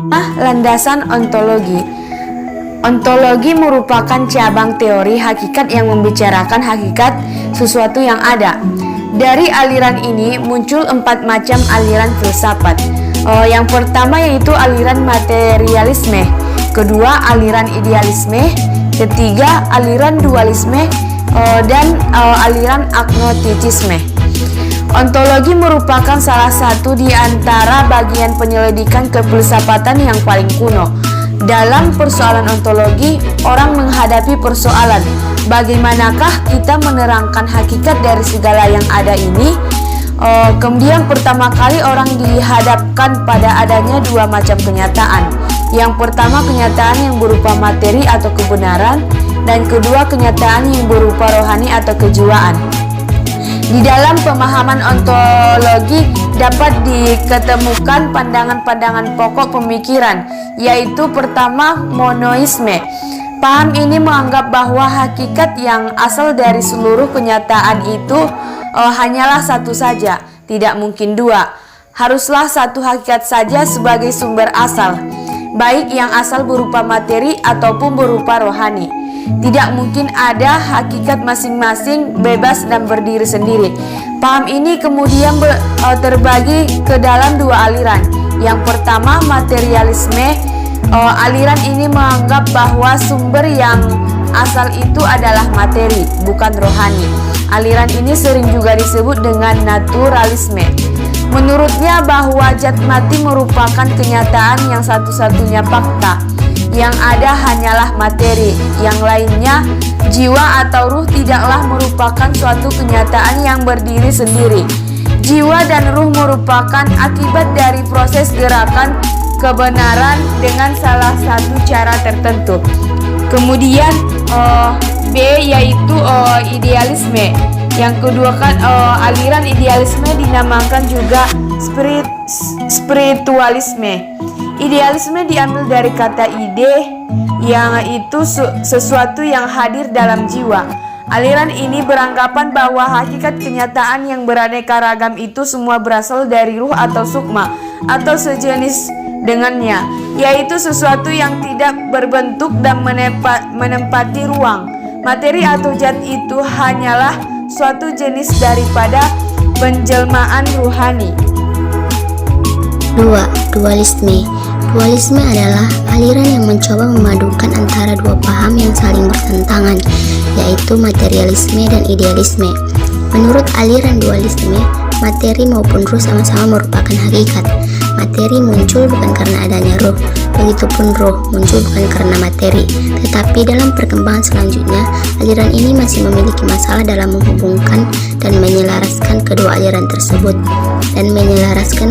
Landasan ontologi. Ontologi merupakan cabang teori hakikat yang membicarakan hakikat sesuatu yang ada. Dari aliran ini muncul 4 macam aliran filsafat. Yang pertama yaitu aliran materialisme, kedua aliran idealisme, ketiga aliran dualisme, dan aliran agnosticisme. Ontologi merupakan salah satu di antara bagian penyelidikan kefilsafatan yang paling kuno. Dalam persoalan ontologi, orang menghadapi persoalan, bagaimanakah kita menerangkan hakikat dari segala yang ada ini? Kemudian pertama kali orang dihadapkan pada adanya 2 macam kenyataan. Yang pertama kenyataan yang berupa materi atau kebenaran, dan kedua kenyataan yang berupa rohani atau kejiwaan. Di dalam pemahaman ontologi dapat diketemukan pandangan-pandangan pokok pemikiran, yaitu pertama monoisme. Paham ini menganggap bahwa hakikat yang asal dari seluruh kenyataan itu hanyalah satu saja, tidak mungkin 2. Haruslah satu hakikat saja sebagai sumber asal, baik yang asal berupa materi ataupun berupa rohani. Tidak mungkin ada hakikat masing-masing bebas dan berdiri sendiri. Paham ini kemudian terbagi ke dalam 2 aliran. Yang pertama materialisme. Aliran ini menganggap bahwa sumber yang asal itu adalah materi, bukan rohani. Aliran ini sering juga disebut dengan naturalisme. Menurutnya bahwa zat mati merupakan kenyataan yang satu-satunya fakta. Yang ada hanyalah materi, yang lainnya, jiwa atau ruh tidaklah merupakan suatu kenyataan yang berdiri sendiri. Jiwa dan ruh merupakan akibat dari proses gerakan kebenaran dengan salah satu cara tertentu. Kemudian B yaitu idealisme. Yang kedua kan aliran idealisme dinamakan juga spiritualisme. Idealisme diambil dari kata ide, yang itu sesuatu yang hadir dalam jiwa. Aliran ini beranggapan bahwa hakikat kenyataan yang beraneka ragam itu semua berasal dari ruh atau sukma atau sejenis dengannya, yaitu sesuatu yang tidak berbentuk dan menempati ruang. Materi atau zat itu hanyalah suatu jenis daripada penjelmaan ruhani. 2. Dualisme. Dualisme adalah aliran yang mencoba memadukan antara 2 paham yang saling bertentangan, yaitu materialisme dan idealisme. Menurut aliran dualisme, materi maupun ruh sama-sama merupakan hakikat. Materi muncul bukan karena adanya ruh, begitupun ruh muncul bukan karena materi. Tetapi dalam perkembangan selanjutnya, aliran ini masih memiliki masalah dalam menghubungkan dan menyelaraskan kedua aliran tersebut. Dan menyelaraskan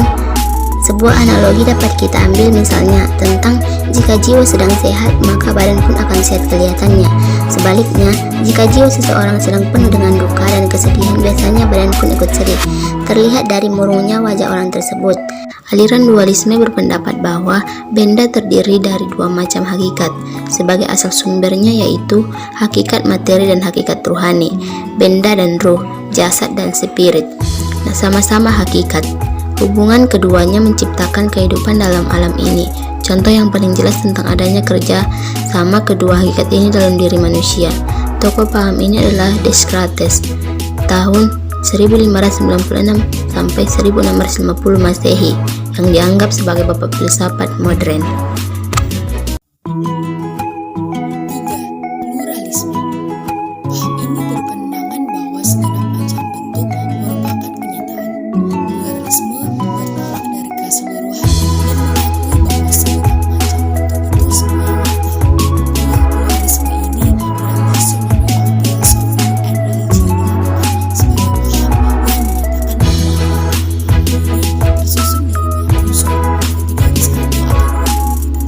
sebuah analogi dapat kita ambil misalnya tentang jika jiwa sedang sehat, maka badan pun akan sehat kelihatannya. Sebaliknya, jika jiwa seseorang sedang penuh dengan duka dan kesedihan, biasanya badan pun ikut sedih. Terlihat dari murungnya wajah orang tersebut. Aliran dualisme berpendapat bahwa benda terdiri dari 2 macam hakikat, sebagai asal sumbernya yaitu hakikat materi dan hakikat ruhani, benda dan ruh, jasad dan spirit. Nah, sama-sama hakikat. Hubungan keduanya menciptakan kehidupan dalam alam ini. Contoh yang paling jelas tentang adanya kerja sama kedua hakikat ini dalam diri manusia. Tokoh paham ini adalah Descartes tahun 1596 sampai 1650 Masehi, yang dianggap sebagai bapak filsafat modern. 3. Pluralisme. Paham ini berpandangan bahwa segenap macam bentuk merupakan kenyataan. Pluralisme bertolak dari keseluruhan dan mengakui bahwa segenap macam bentuk itu semua nyata. Pluralisme ini dalam taxonomy of philosophy and religion dikatakan sebagai paham yang menyatakan bahwa paham ini tersusun dari banyak unsur, lebih dari satu atau 2 entitas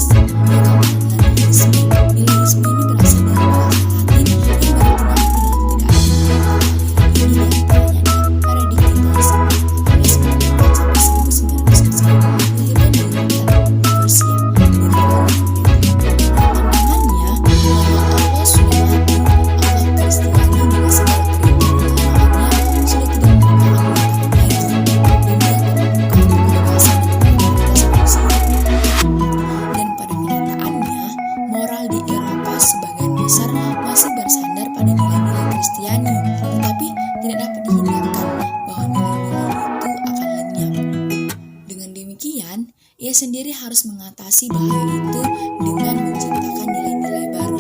dia sendiri harus mengatasi bahaya itu dengan menciptakan nilai-nilai baru.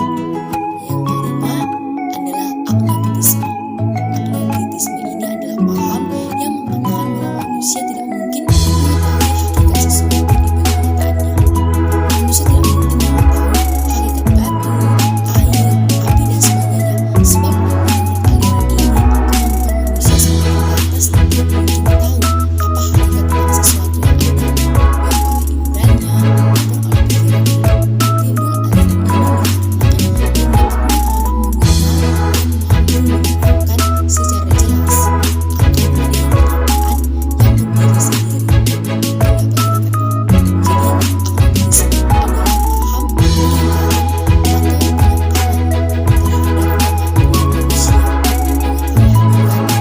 Yang kelima adalah agnostitisme. Agnostitisme ini adalah paham yang mengatakan bahwa manusia tidak mungkin mengetahui hakikat sesuatu di kenyataannya. Manusia tidak mungkin mengetahui hakikat batu, air, api, dan sebagainya. Sebab menurut aliran ini, kemampuan manusia sangat terbatas untuk mungkin tahu apa hakikat tentang sesuatu yang ada, baik oleh indera maupun oleh pikirannya. Timbul aliran ini dikarenakan banyaknya orang mengenal dan mampu menerangkan secara jelas atau memberikan pernyataan yang berdiri sendiri. Dapat kita kenal. Jadi, agnosticisme adalah paham peninggalan atau penangkapan terhadap kemampuan manusia mengetahui hakikat,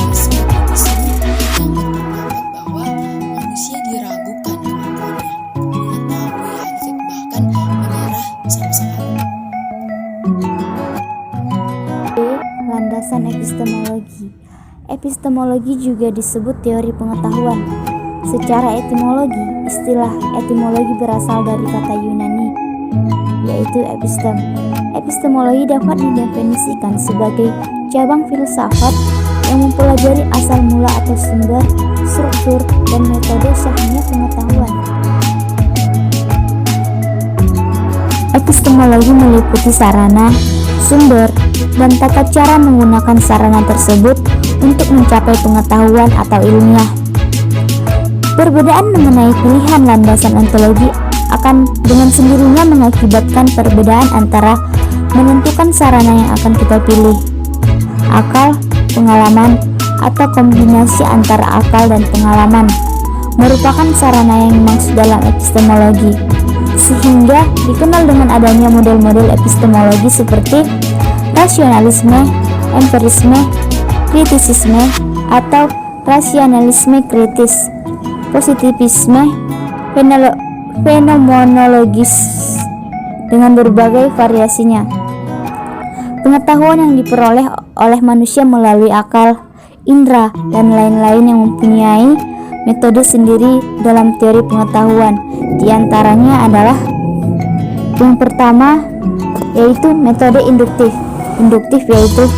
mengetahui maupun memahami. Aliran agnosticisme yang berpendapat bahwa manusia diragukan kemampuannya mengetahui hakikat, bahkan menyerah sama sekali. Landasan epistemologi. Epistemologi juga disebut teori pengetahuan. Secara etimologi, istilah etimologi berasal dari kata Yunani, yaitu epistem. Epistemologi dapat didefinisikan sebagai cabang filsafat yang mempelajari asal mula atau sumber, struktur, dan metode sahnya pengetahuan. Epistemologi meliputi sarana, sumber, dan tata cara menggunakan sarana tersebut untuk mencapai pengetahuan atau ilmiah. Perbedaan mengenai pilihan landasan ontologi akan dengan sendirinya mengakibatkan perbedaan antara menentukan sarana yang akan kita pilih. Akal, pengalaman, atau kombinasi antara akal dan pengalaman merupakan sarana yang dimaksud dalam epistemologi, sehingga dikenal dengan adanya model-model epistemologi seperti rasionalisme, empirisme, kritisisme atau rasionalisme kritis, positivisme, fenomenologis dengan berbagai variasinya. Pengetahuan yang diperoleh oleh manusia melalui akal, indera, dan lain-lain yang mempunyai metode sendiri dalam teori pengetahuan. Di antaranya adalah yang pertama yaitu metode induktif. Induktif yaitu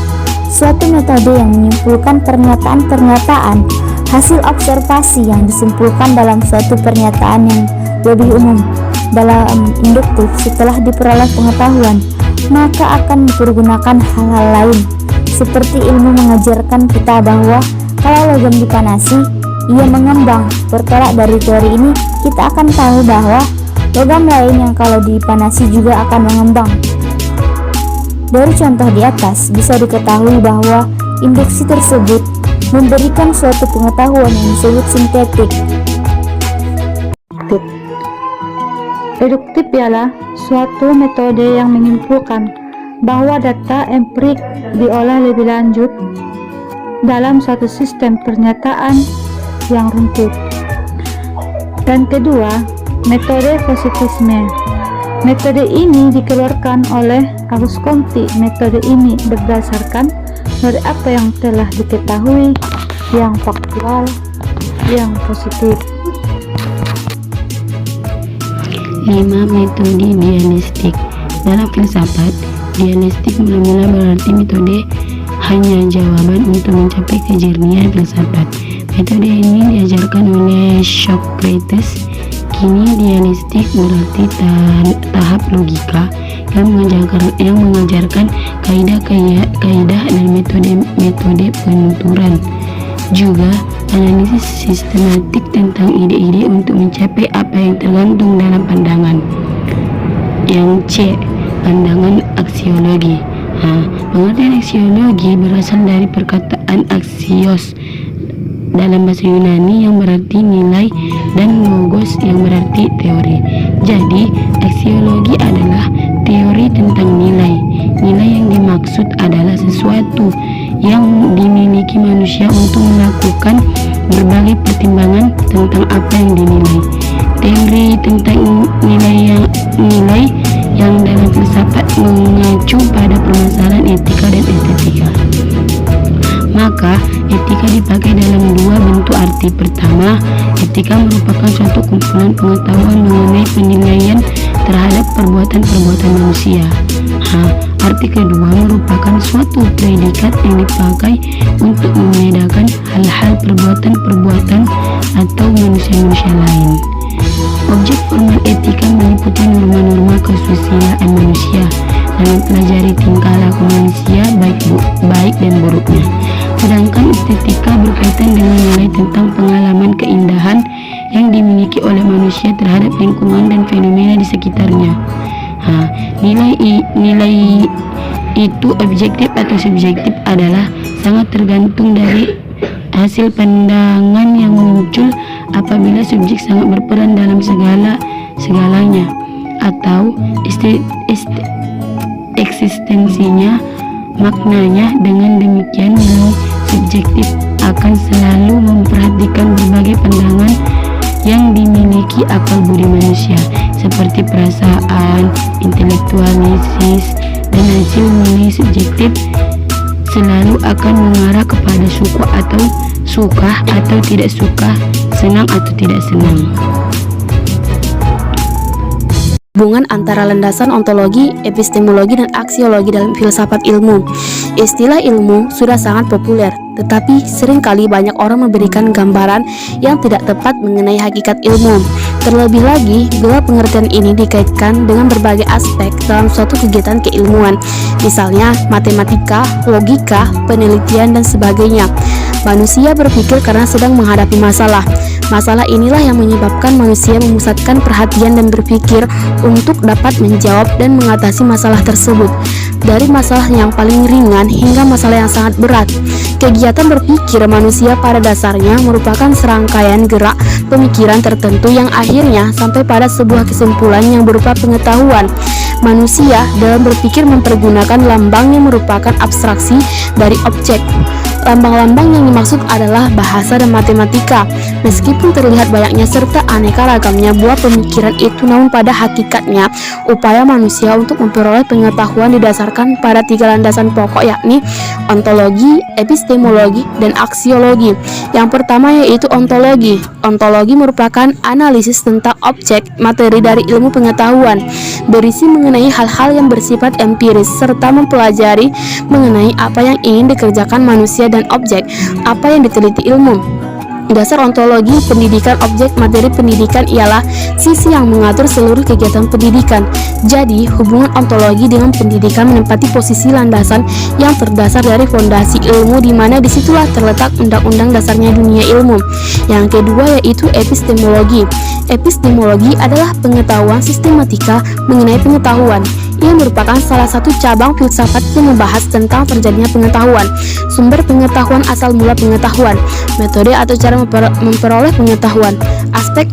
suatu metode yang menyimpulkan pernyataan-pernyataan hasil observasi yang disimpulkan dalam suatu pernyataan yang lebih umum. Dalam induktif, setelah diperoleh pengetahuan, maka akan dipergunakan hal-hal lain, seperti ilmu mengajarkan kita bahwa kalau logam dipanasi, ia mengembang. Bertolak dari teori ini, kita akan tahu bahwa logam lain yang kalau dipanasi juga akan mengembang. Dari contoh di atas, bisa diketahui bahwa induksi tersebut memberikan suatu pengetahuan yang disebut sintetik. Deduktif ialah suatu metode yang menyimpulkan bahwa data empirik diolah lebih lanjut dalam suatu sistem pernyataan yang runtut. Dan kedua, metode positivisme. Metode ini dikeluarkan oleh Auguste Comte. Metode ini berdasarkan dari apa yang telah diketahui, yang faktual, yang positif. 5. Metode dialektik. Dalam filsafat, dialektik mula-mula berarti metode hanya jawaban untuk mencapai kejernihan filsafat. Metode ini diajarkan oleh Socrates. Kini dialektik berarti tahap logika yang mengajarkan kaidah dan metode penuturan. Juga analisis sistematik tentang ide-ide untuk mencapai apa yang tergantung dalam pandangan. Yang C. Pandangan aksiologi. Pengertian aksiologi berasal dari perkataan aksios dalam bahasa Yunani yang berarti nilai dan logos yang berarti teori. Jadi, aksiologi adalah teori tentang nilai. Nilai yang dimaksud adalah sesuatu yang dimiliki manusia untuk melakukan berbagai pertimbangan tentang apa yang dinilai. Teori tentang nilai yang dalam filsafat mengacu pada permasalahan etika dan estetika. Maka, etika dipakai dalam dua bentuk arti. Pertama, etika merupakan suatu kumpulan pengetahuan mengenai penilaian terhadap perbuatan-perbuatan manusia. Arti kedua merupakan suatu predikat yang dipakai untuk membedakan hal-hal perbuatan-perbuatan atau manusia-manusia lain. Objek formal etika meliputi norma-norma kesusilaan manusia dalam mempelajari tingkah laku manusia baik dan buruknya. Sedangkan estetika berkaitan dengan nilai tentang pengalaman keindahan yang dimiliki oleh manusia terhadap lingkungan dan fenomena di sekitarnya. Nilai itu objektif atau subjektif adalah sangat tergantung dari hasil pandangan yang muncul apabila subjek sangat berperan dalam segalanya atau eksistensinya. Maknanya, dengan demikian nilai subjektif akan selalu memperhatikan berbagai pandangan yang dimiliki akal budi manusia, seperti perasaan, intelektualisis, dan hasil nilai subjektif selalu akan mengarah kepada suka atau tidak suka, senang atau tidak senang. Hubungan antara landasan ontologi, epistemologi, dan aksiologi dalam filsafat ilmu. Istilah ilmu sudah sangat populer, tetapi seringkali banyak orang memberikan gambaran yang tidak tepat mengenai hakikat ilmu. Terlebih lagi, bila pengertian ini dikaitkan dengan berbagai aspek dalam suatu kegiatan keilmuan, misalnya matematika, logika, penelitian, dan sebagainya. Manusia berpikir karena sedang menghadapi masalah. Masalah inilah yang menyebabkan manusia memusatkan perhatian dan berpikir untuk dapat menjawab dan mengatasi masalah tersebut. Dari masalah yang paling ringan hingga masalah yang sangat berat. Kegiatan berpikir manusia pada dasarnya merupakan serangkaian gerak pemikiran tertentu yang akhirnya sampai pada sebuah kesimpulan yang berupa pengetahuan. Manusia dalam berpikir mempergunakan lambang yang merupakan abstraksi dari objek. Lambang-lambang yang dimaksud adalah bahasa dan matematika. Meskipun terlihat banyaknya serta aneka ragamnya buah pemikiran itu, namun pada hakikatnya upaya manusia untuk memperoleh pengetahuan didasarkan pada tiga landasan pokok, yakni ontologi, epistemologi, dan aksiologi. Yang pertama yaitu ontologi. Ontologi merupakan analisis tentang objek materi dari ilmu pengetahuan, berisi mengenai hal-hal yang bersifat empiris serta mempelajari mengenai apa yang ingin dikerjakan manusia dan objek apa yang diteliti ilmu. Dasar ontologi pendidikan objek materi pendidikan ialah sisi yang mengatur seluruh kegiatan pendidikan. Jadi, hubungan ontologi dengan pendidikan menempati posisi landasan yang terdasar dari fondasi ilmu, di mana disitulah terletak undang-undang dasarnya dunia ilmu. Yang kedua yaitu epistemologi. Epistemologi adalah pengetahuan sistematika mengenai pengetahuan. Ia merupakan salah satu cabang filsafat yang membahas tentang terjadinya pengetahuan, sumber pengetahuan, asal mula pengetahuan, metode atau cara memperoleh pengetahuan. Aspek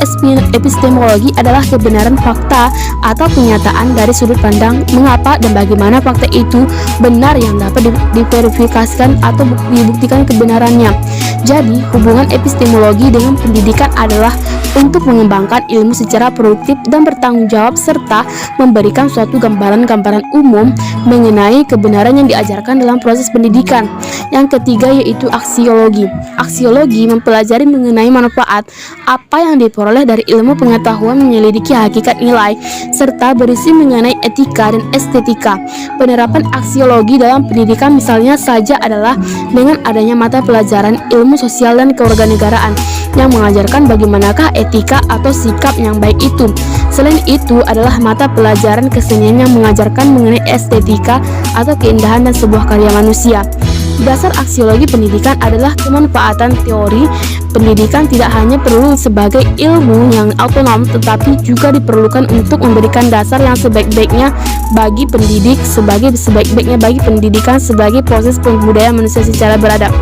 epistemologi adalah kebenaran fakta atau kenyataan dari sudut pandang mengapa dan bagaimana fakta itu benar yang dapat diverifikasikan atau dibuktikan kebenarannya. Jadi, hubungan epistemologi dengan pendidikan adalah untuk mengembangkan ilmu secara produktif dan bertanggung jawab serta memberikan suatu gambaran-gambaran umum mengenai kebenaran yang diajarkan dalam proses pendidikan. Yang ketiga yaitu aksiologi. Aksiologi mempelajari mengenai manfaat apa yang diperoleh dari ilmu pengetahuan, menyelidiki hakikat nilai serta berisi mengenai etika dan estetika. Penerapan aksiologi dalam pendidikan misalnya saja adalah dengan adanya mata pelajaran ilmu sosial dan kewarganegaraan yang mengajarkan bagaimanakah etika atau sikap yang baik itu. Selain itu adalah mata pelajaran kesenian yang mengajarkan mengenai estetika atau keindahan dan sebuah karya manusia. Dasar aksiologi pendidikan adalah kemanfaatan teori pendidikan tidak hanya perlu sebagai ilmu yang otonom, tetapi juga diperlukan untuk memberikan dasar yang sebaik-baiknya bagi pendidik, sebaik-baiknya bagi pendidikan sebagai proses pembudayaan manusia secara beradab.